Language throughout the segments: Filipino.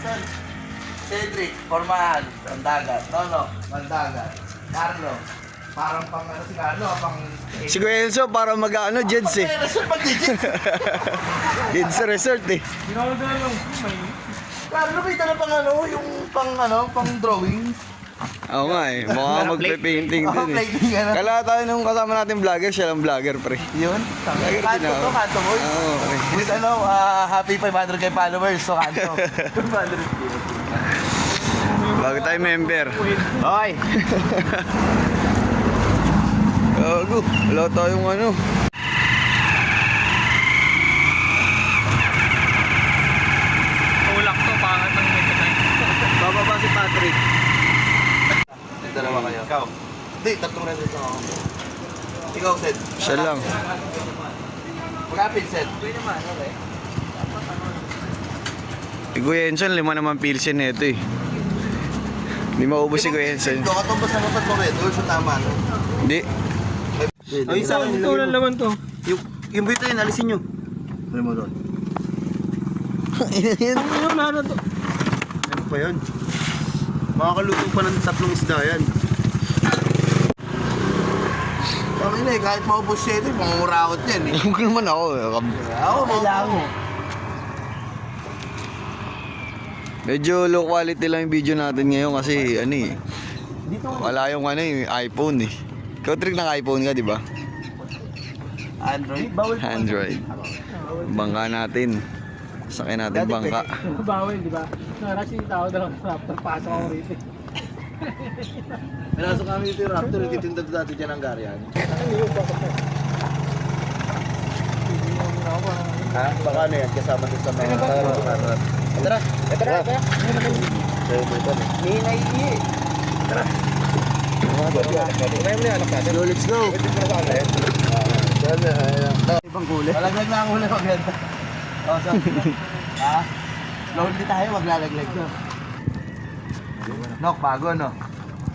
Sir, Cedric, formal, Mandagat. Nono, Mandagat. Carlo, parang pang ano si Carlo, pang... Si Kuya Enzo para mag-ano, Jeds eh. Resort mag-digits. Jeds Resort eh. Carlo, kita na pang ano, yung pang drawing. Oo nga eh, mukha magpe-painting Oh, din eh. plating ano. Kala tayo nung kasama natin vlogger, siya lang vlogger pre. Yun, Vlogger kanto din ako. to, kanto boys. Oo, okay. With ano, happy 500k followers, so kanto. 500k. Bago tayo member. Hoy! Gago, wala tayong ano. Tulak to, pangat ang medyo tayo. Bababa si Patrick. May dalawa kayo. Ikaw? Hindi, tatlong rin sa ako. Ikaw, Sed. Siya lang. Magkapit, Sed. Pwede naman, okay. Si Kuya Enzo, 5 naman pilsen nito eh. Hindi maubos si Kuya Enzo. Ito, katumbas na mapat mo, Red. So, tama, no? Hindi. Ay, sa akin, ito lang naman to. Yung buto yun, alisin nyo. Ano mo doon? Ano na to? Ano pa yun? Makakaluto pa ng 3 isda yan. Kami na eh, kahit maubos siya ito, mangurakot yan eh. Huwag naman ako. Ako, kailangan mo. Medyo low quality lang yung video natin ngayon kasi ano eh. Wala yung ano yung iPhone eh. Ikaw trick ng iPhone ka, di ba? Android? Android. Bangka natin. Sakay natin bangka. Bawal, di ba? Naras yung tao na lang pasok ako rito. Pinasok kami dito yung Raptor, ititinda dati dyan ang Garian. Ha? Baka ano yan, kasama din sa mga... Tara! Tara! May naiihi. Tara! So let's go! Ibang kulay. Malaglag na ang huli, maganda. O, so, ha? Lonely tayo, maglalaglag to. Nok, bago no?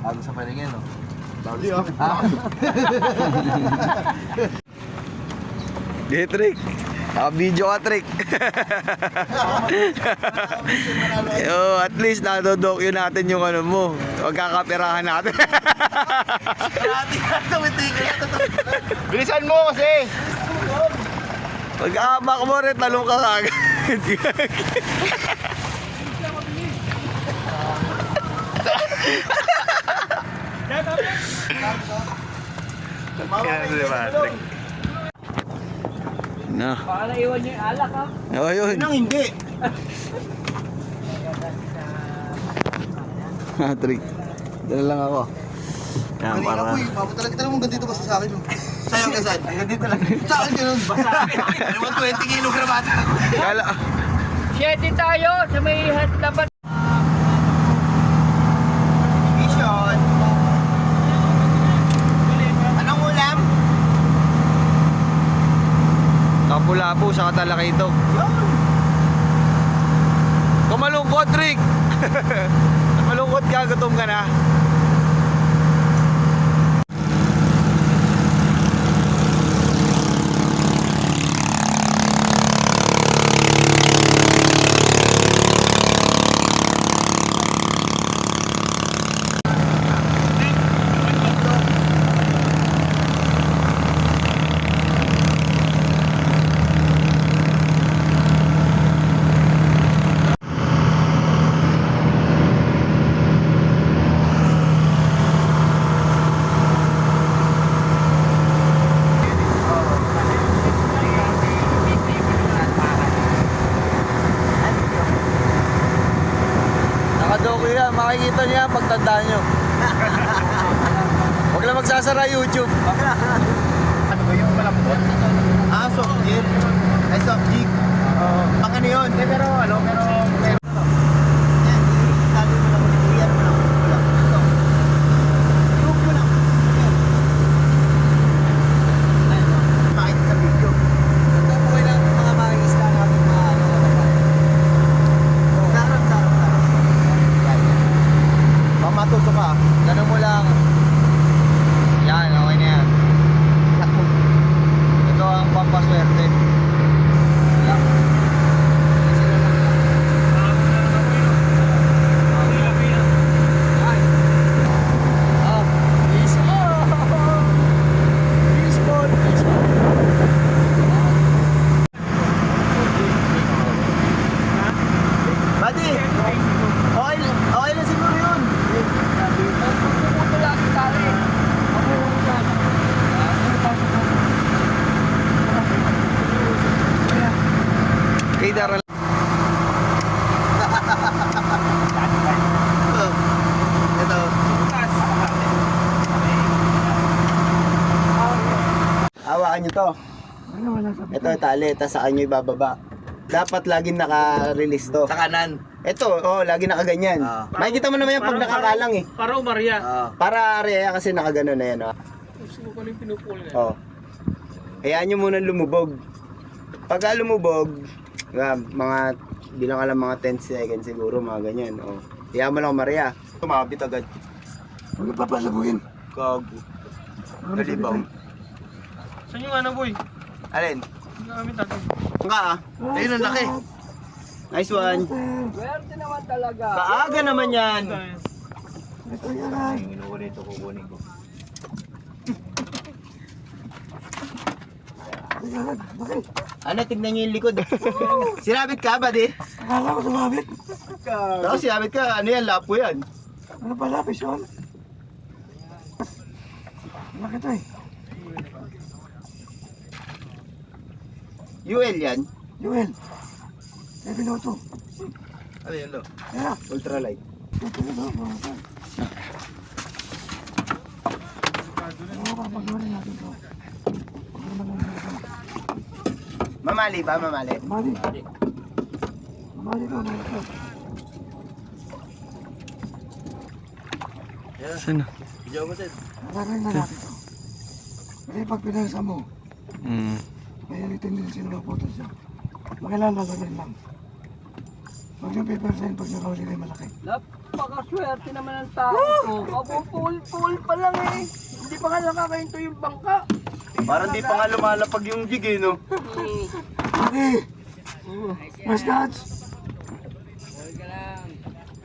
Bago sa paningin no? Bago siya. Di trick. Video ka trick. Yo, at least nadodokyo natin yung ano mo. Magkakapirahan natin. Parati ka, tumitigil na to. Bilisan mo kasi. Pag-aabak mo rin, talong ka kagad. Na. Baka naiwan niyo yung alak ha? Oh, yun. Hindi. Trick. Dala lang ako. Yan, Kanina para... po eh, mapunta kita naman ganito basta sa akin. Sayang ka saan? Ganito lang. Sa akin ganun. Basta akin. 20 kilogram ata. Kala... Siyete tayo sa may dapat. Mission. Anong ulam? Lapu-lapu sa katalakito. Kung malungkot, Rick! Malungkot ka, gutom ka na. Nakadoko yan, makikita niya pagtanda nyo. Huwag lang magsasara YouTube. Ano ba yung malambot? Soft gin. Ay, soft gin. Pang ano yun? Pero ano, pero... Yan, sabi mo lang ulit. Iyan mo lang. Wala. Ito. Ihup mo lang. Yan. Ayun, makita sa video. Ito po lang mga makikista natin mga ano. Sarap. Yan. Pag matusok ka, ganun mo lang. Yan, okay na yan. Ito ang pampaswerte. Yan. ito. Ito tali, tapos sa kanya ibababa. Dapat laging naka-release to. Sa kanan. Ito, lagi nakaganyan. Makikita mo naman yan pag nakakalang eh. Para umarya. Para area kasi nakaganon na yan. Gusto ko pala yung pinupuli na. Hayaan nyo muna lumubog. Pagka lumubog, mga, bilang ka lang mga 10 seconds siguro, mga ganyan. Hayaan mo lang Maria. Tumabit agad. Ano papasabugin? Gago. Galibaw. Saan yung ano boy? Alin? Yung namin natin. Ka Ayun ang laki. Nice one. Swerte naman talaga. Maaga naman yan. Ito yan ay. Kukunin ko. Bakit? Ano, tignan nyo yung likod. Sinabit ka ba, di? Akala ko sumabit. Tapos sinabit ka, ano yan, lapo yan. Ano pa lapis yun? Bakit ay? UL yan. Joel. 702. Ano yan, lo? Kaya. Ultralight. Ito na ba? Oo, papagawa na natin ito. Mamali ba, mamali? Mali. Mali ito, mali ito. Saan na? Nararin na natin ito. Kasi pag pinasa mo, may ulitin din sila photo siya. Makilala rin lang. Huwag yung paper sign pag nakahuli na malaki. Napakaswerte naman ng tao ko. Kabupul-pul pa lang eh. Hindi pa nga nakakahinto yung bangka. Parang di pa nga lumalapag yung jig eh, no? Okay. Mas nuts.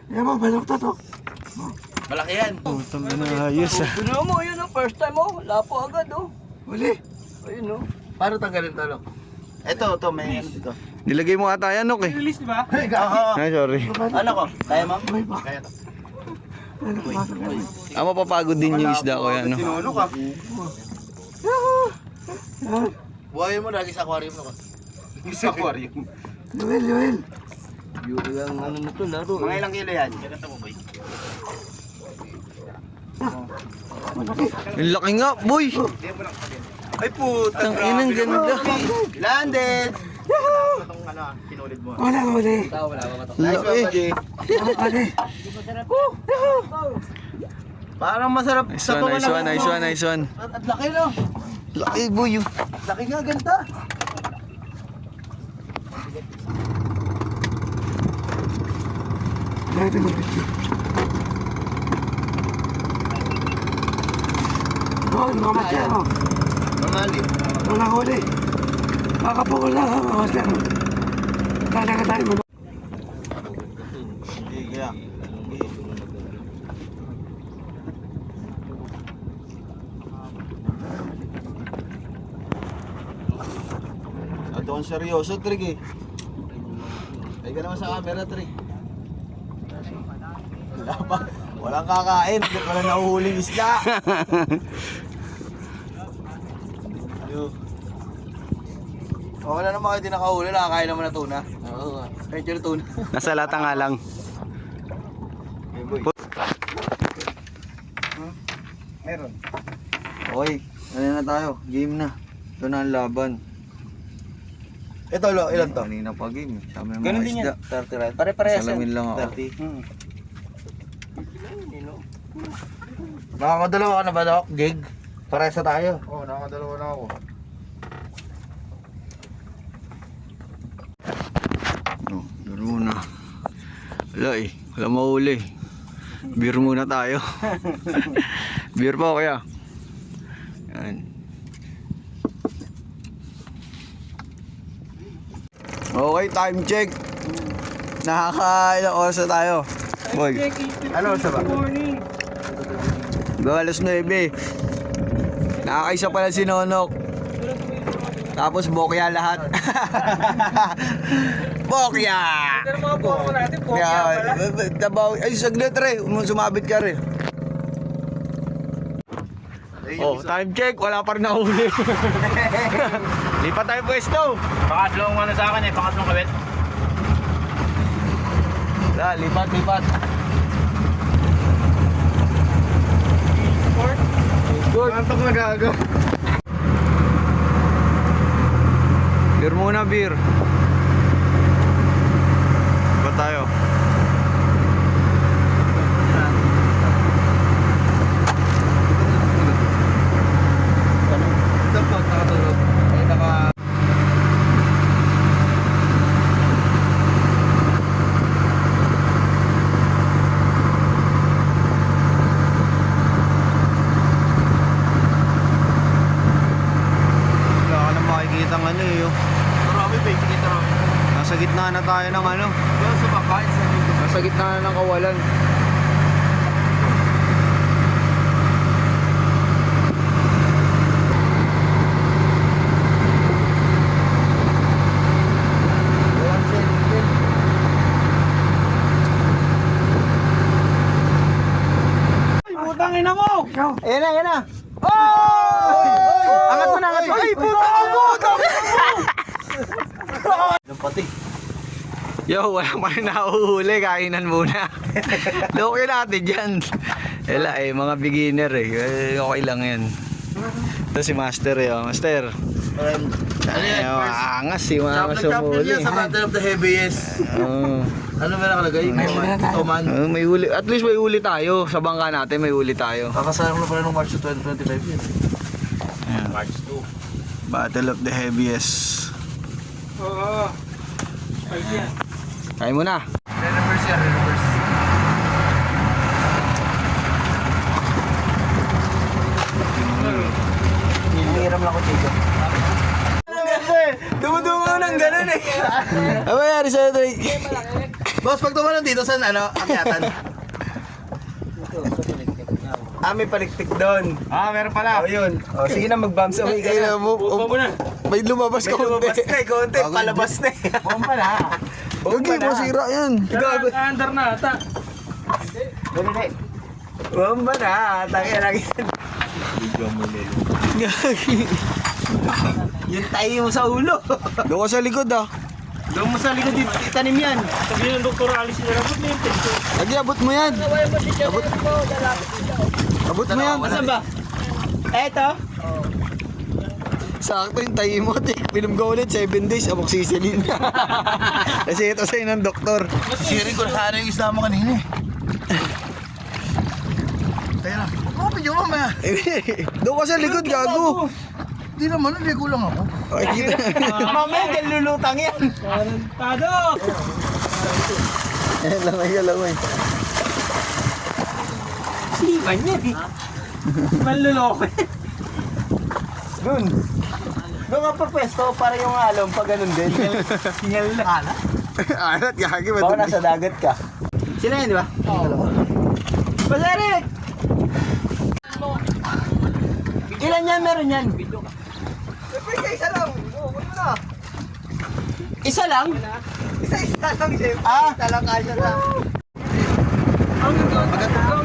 Yan mo, balok to to. Malaki yan. Putang ina, ayos ah. Tuno mo, yun ang first time mo. Lapo agad oh. Huli. Ayun oh. Paano tanggalin to, Lok? Ito, may ano dito. Nilagay mo ata yan, Nok eh. Release di ba? Oo. Ay, sorry. Ano ko? Kaya mo? May pa. Ano pa ba? Mapapagod din yung isda ko yan, no? Sinulo ka. Buhayin mo lagi sa aquarium, Nok. Sa aquarium. Joel, Joel. Yung ano na to, laro. Mga ilang kilo yan? Malaki. Ang laki nga, boy! Ay puta, Tang inang ganda. Landed! Wala, huli. Laki. Huli. Parang masarap Nice one, nice one, nice one, nice one. At laki no? Laki, boy. Laki nga, ganda. Dahil mo picture. Doon, mga master. Mamali. Wala huli. Makapukul lang ha, mga master. Talaga tayo mo. Ito ang seryoso, Trig eh. Ay ka naman sa camera, Trig. Wala pa. Walang kakain. Walang nahuhuling isda. Okay na naman kayo di nakahuli. Nakakain naman na tuna. Oo. Medyo na tuna. Nasa lata nga lang. Meron. Okay. Ano na tayo? Game na. Ito na ang laban. Ito lo, ilan to? Kanina pa game. Sabi ng Ganun mga din isda. yan. 30 right? Pare-parehas yan. Salamin lang ako. 30. Nakakadalawa ka na ba, Doc? Gig? Paresa tayo. Oo, nakakadalawa na ako. Oh, beer muna. Wala eh. Wala mahuli. Beer muna tayo. Beer pa kaya. Yan. Okay, time check. Nakaka-ilang oras na tayo. Boy, Ano sa ba? Morning. alas 9. Nakakaisa pala si Nonok. Tapos bokya lahat. Bokya! Pero mga buwan ko natin, bokya pala. Dabaw, ay saglit re, sumabit ka re. Oh, time check, wala pa rin nahuli. Lipat tayo pwesto. Pangatlong ano sa akin eh, pangatlong kawit. Lipat, lipat. Good. Antok na gago. Beer muna, beer. Ba tayo? Ito po, nakatulog. Ay, naka... Wala ka na makikita ng ano eh. Oh. Marami ba? Sige, marami. Nasa gitna na tayo ng ano. Doon sa bakay, sa dito. Nasa gitna na ng kawalan. Putang ina mo! Ikaw, Ayan na, ayan na. Oh! Angat mo na, angat mo. Ay, puta mo! Pati. Yo, wala pa rin nahuhuli. Kainan muna. Loko natin dyan. Wala eh, mga beginner eh. Okay lang yan. Ito si Master eh. Oh. Master. Ay, angas eh. Angas humuli. Sa Battle of the Heaviest. Oo. Ano ba nakalagay? Oman. May huli. At least may huli tayo. Sa bangka natin may huli tayo. Kakasayang na pala ng March 2025 yun. Ayan. March 2. Battle of the Heaviest. Oo. Ay, yan. Kaya mo na. Reverse yan, reverse. Hinihiram lang ko, Chico. Dumudumo ng ganun eh. Ano ba yari sa'yo, Drake? Boss, pag tumalon dito sa akyatan. May paliktik doon. Meron pala. O yun. O, sige na, mag-bounce away ka Kaya na. mo, Bumba mo na. may lumabas May ka lumabas konti. na eh, konti. Palabas na eh. Bomba na. Huwag masira yan. Gago. Under na ata. Bomba na. Tangin lang yan. Yung tayo mo sa ulo. Doon ka sa likod ah. Doon mo sa likod, itanim yan. Sabi ng Dr. Alice nila, ba't may intention? Lagi, abot mo yan. Abot mo yan. Saan ba? Eto. Sakto yung tayo mo. Pinom ka ulit, 7 days. Abok sisilin. Kasi ito sa'yo ng doktor. Siring ko sana yung isla mo kanina eh. Kaya na. Oo, medyo mamaya. Doon ka sa likod, gago. Di naman, hindi ko lang ako. Ay, kita. Mamaya, dyan lulutang yan. Tado! Lamay. Siman yan eh. Manluloko eh. Doon. Doon nga pa pwesto para yung alom pag ganun din. Hingal na. Ala? Alat, gagi. Baka Madumi. nasa dagat ka. Sila yun, di ba? Oo. Basarik! Ilan yan meron yan? Siyempre, isa lang. Oo, ano na? Isa lang? Isa lang, siyempre. Isa lang kaya lang. Ang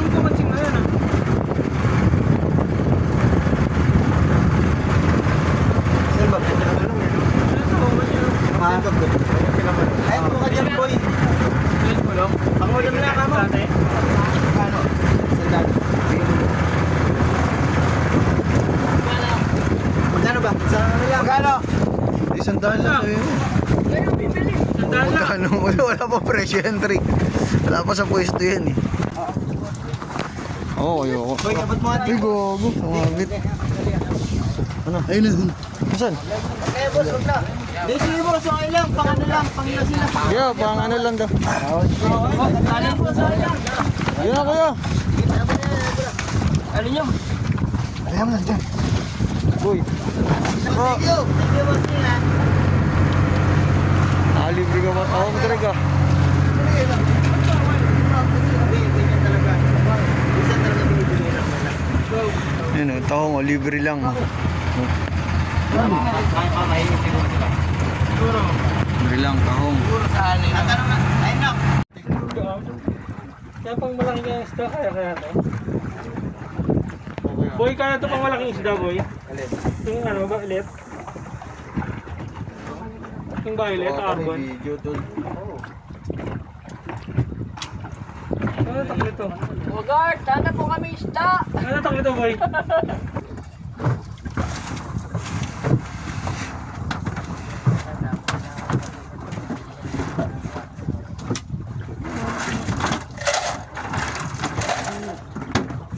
kumansing na yan ah. Sir, ba? Pinamalong yan. Ha? Ay, ano ka dyan, boy? Ako lang na kamo. Ano? Sandal. Magkano ba? Sa ano lang? Magkano? Isang daan lang sa'yo. Magkano? Wala pa presyo yan, Trick. Wala pa sa pwesto yan eh. Oo, ayoko. Boy, abot mo Ay, natin. gogo. Sumabit. Ano? Ayun na. Saan? Eh, boss, wag na. Hindi, sige boss, okay lang. Pang ano lang, pang ilasin na. Yeah, pang ano lang daw. Kanin po sa akin. Ayun na, kuya. Ano nyo? alam lang dyan. Boy. Thank you. Thank you, boss nila. Libre ka ba? Ako mo talaga. Ayun o, taho mo, libre lang. Libre lang, tahong. Kaya pang malaking isda, kaya to. Boy, kaya to pang malaking isda, boy. Yung ano, violet. Yung violet, arbon. Ano takli to? Bogart, sana po kami isda. Ano takli to, boy?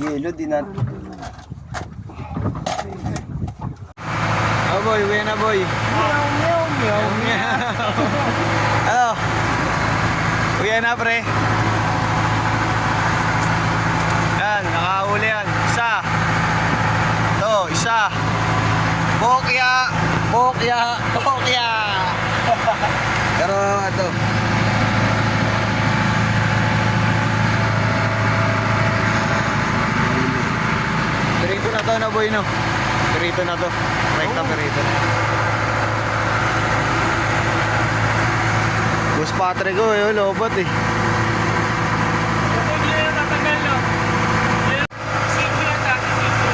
Yelo, di na. Oh boy, uwi na boy. Meow, meow. Ano? Uwi na pre. Yan, nakahuli yan. Isa. Ito, isa. Bokya. Bokya. Bokya. Pero ito. Perito na to na boy no. Perito na to. Rekta perito na. Boss Patrick ko eh, lobot eh. Hindi na tatanggal, no? Safety yan, dati safety.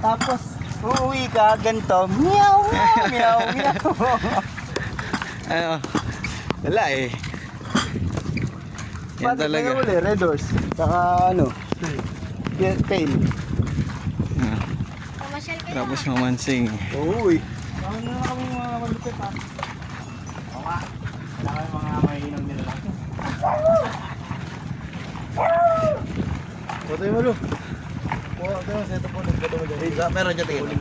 Tapos, uuwi ka, ganito. Meow, meow, meow. Ano? Wala eh. Yan talaga. Patrick, uli, red horse. Saka ano, pain. Ah, Pamasyal kayo. tapos mamansing. Uuwi. Ano na kami mga malupit, ha? Oo nga. Kailangan mga mahinang nila lang. Putoy mo, Lu. Putoy mo, seto po. Meron dyan tingin.